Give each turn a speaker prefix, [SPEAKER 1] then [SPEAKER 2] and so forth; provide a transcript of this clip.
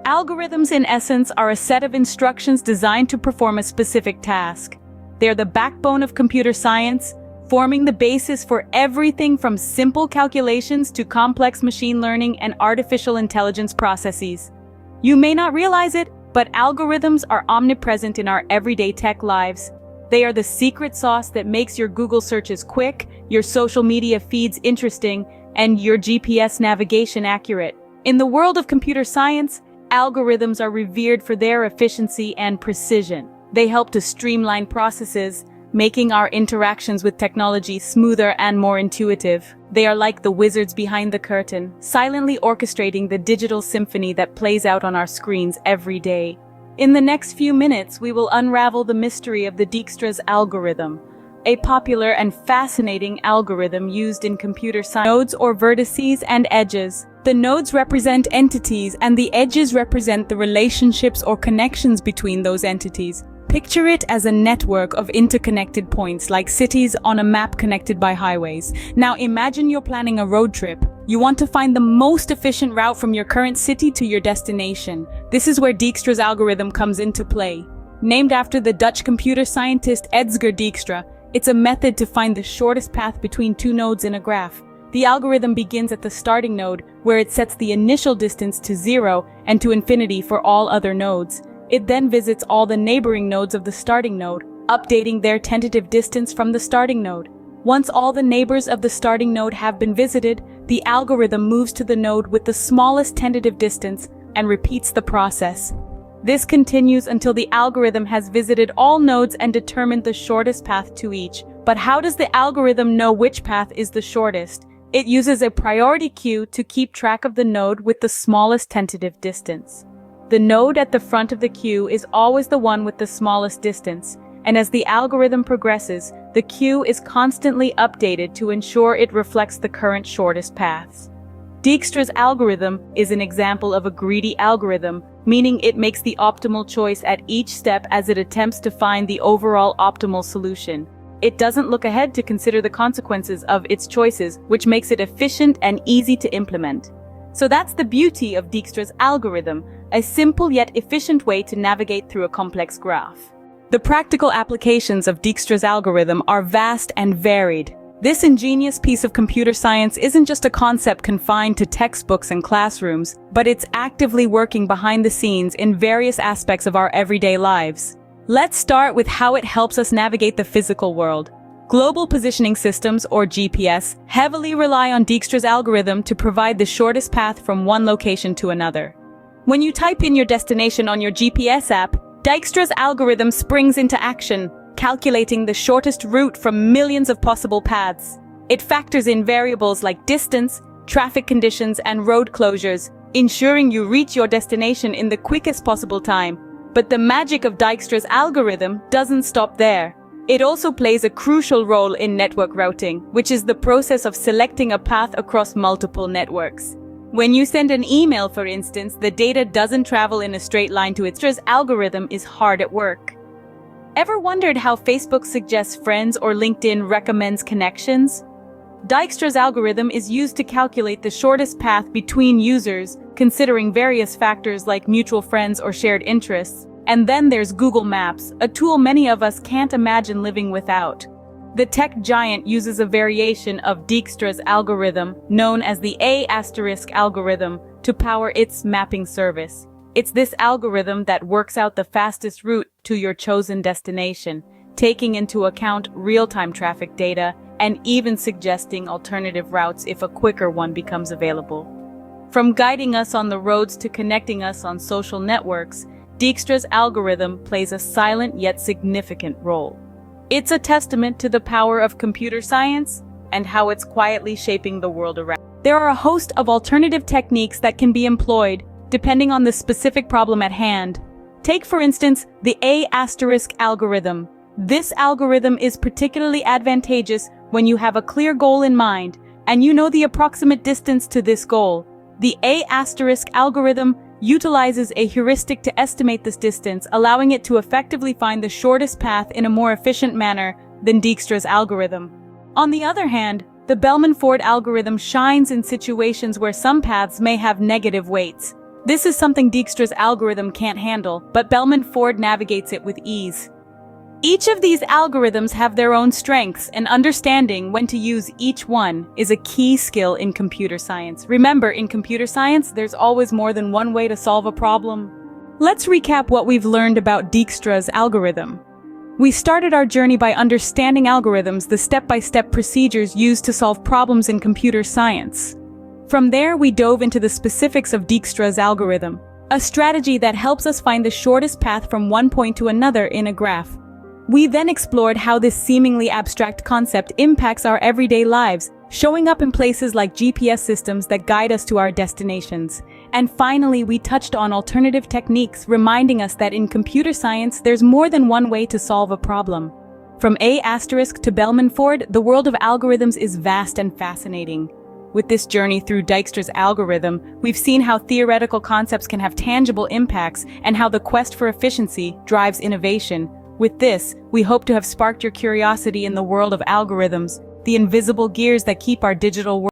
[SPEAKER 1] Algorithms, in essence, are a set of instructions designed to perform a specific task. They are the backbone of computer science, forming the basis for everything from simple calculations to complex machine learning and artificial intelligence processes. You may not realize it, but algorithms are omnipresent in our everyday tech lives. They are the secret sauce that makes your Google searches quick, your social media feeds interesting, and your GPS navigation accurate. In the world of computer science, algorithms are revered for their efficiency and precision. They help to streamline processes, making our interactions with technology smoother and more intuitive. They are like the wizards behind the curtain, silently orchestrating the digital symphony that plays out on our screens every day. In the next few minutes, we will unravel the mystery of the Dijkstra's algorithm, a popular and fascinating algorithm used in computer science. Nodes or vertices and edges. The nodes represent entities and the edges represent the relationships or connections between those entities. Picture it as a network of interconnected points, like cities on a map connected by highways. Now imagine you're planning a road trip. You want to find the most efficient route from your current city to your destination. This is where Dijkstra's algorithm comes into play. Named after the Dutch computer scientist Edsger Dijkstra, it's a method to find the shortest path between two nodes in a graph. The algorithm begins at the starting node, where it sets the initial distance to 0 and to infinity for all other nodes. It then visits all the neighboring nodes of the starting node, updating their tentative distance from the starting node. Once all the neighbors of the starting node have been visited, the algorithm moves to the node with the smallest tentative distance and repeats the process. This continues until the algorithm has visited all nodes and determined the shortest path to each. But how does the algorithm know which path is the shortest? It uses a priority queue to keep track of the node with the smallest tentative distance. The node at the front of the queue is always the one with the smallest distance, and as the algorithm progresses, the queue is constantly updated to ensure it reflects the current shortest paths. Dijkstra's algorithm is an example of a greedy algorithm, meaning it makes the optimal choice at each step as it attempts to find the overall optimal solution. It doesn't look ahead to consider the consequences of its choices, which makes it efficient and easy to implement. So that's the beauty of Dijkstra's algorithm, a simple yet efficient way to navigate through a complex graph. The practical applications of Dijkstra's algorithm are vast and varied. This ingenious piece of computer science isn't just a concept confined to textbooks and classrooms, but it's actively working behind the scenes in various aspects of our everyday lives. Let's start with how it helps us navigate the physical world. Global Positioning Systems, or GPS, heavily rely on Dijkstra's algorithm to provide the shortest path from one location to another. When you type in your destination on your GPS app, Dijkstra's algorithm springs into action, calculating the shortest route from millions of possible paths. It factors in variables like distance, traffic conditions, and road closures, ensuring you reach your destination in the quickest possible time. But the magic of Dijkstra's algorithm doesn't stop there. It also plays a crucial role in network routing, which is the process of selecting a path across multiple networks. When you send an email, for instance, the data doesn't travel in a straight line to its Dijkstra's algorithm is hard at work. Ever wondered how Facebook suggests friends or LinkedIn recommends connections? Dijkstra's algorithm is used to calculate the shortest path between users, considering various factors like mutual friends or shared interests. And then there's Google Maps, a tool many of us can't imagine living without. The tech giant uses a variation of Dijkstra's algorithm, known as the A** algorithm, to power its mapping service. It's this algorithm that works out the fastest route to your chosen destination, taking into account real-time traffic data and even suggesting alternative routes if a quicker one becomes available. From guiding us on the roads to connecting us on social networks, Dijkstra's algorithm plays a silent yet significant role. It's a testament to the power of computer science and how it's quietly shaping the world around. There are a host of alternative techniques that can be employed depending on the specific problem at hand. Take, for instance, the A** algorithm. This algorithm is particularly advantageous when you have a clear goal in mind and you know the approximate distance to this goal. The A** algorithm utilizes a heuristic to estimate this distance, allowing it to effectively find the shortest path in a more efficient manner than Dijkstra's algorithm. On the other hand, the Bellman-Ford algorithm shines in situations where some paths may have negative weights. This is something Dijkstra's algorithm can't handle, but Bellman-Ford navigates it with ease. Each of these algorithms have their own strengths, and understanding when to use each one is a key skill in computer science. Remember, in computer science, there's always more than one way to solve a problem. Let's recap what we've learned about Dijkstra's algorithm. We started our journey by understanding algorithms, the step-by-step procedures used to solve problems in computer science. From there, we dove into the specifics of Dijkstra's algorithm, a strategy that helps us find the shortest path from one point to another in a graph. We then explored how this seemingly abstract concept impacts our everyday lives, showing up in places like GPS systems that guide us to our destinations. And finally, we touched on alternative techniques, reminding us that in computer science, there's more than one way to solve a problem. From A** to Bellman-Ford, the world of algorithms is vast and fascinating. With this journey through Dijkstra's algorithm, we've seen how theoretical concepts can have tangible impacts and how the quest for efficiency drives innovation. With this, we hope to have sparked your curiosity in the world of algorithms, the invisible gears that keep our digital world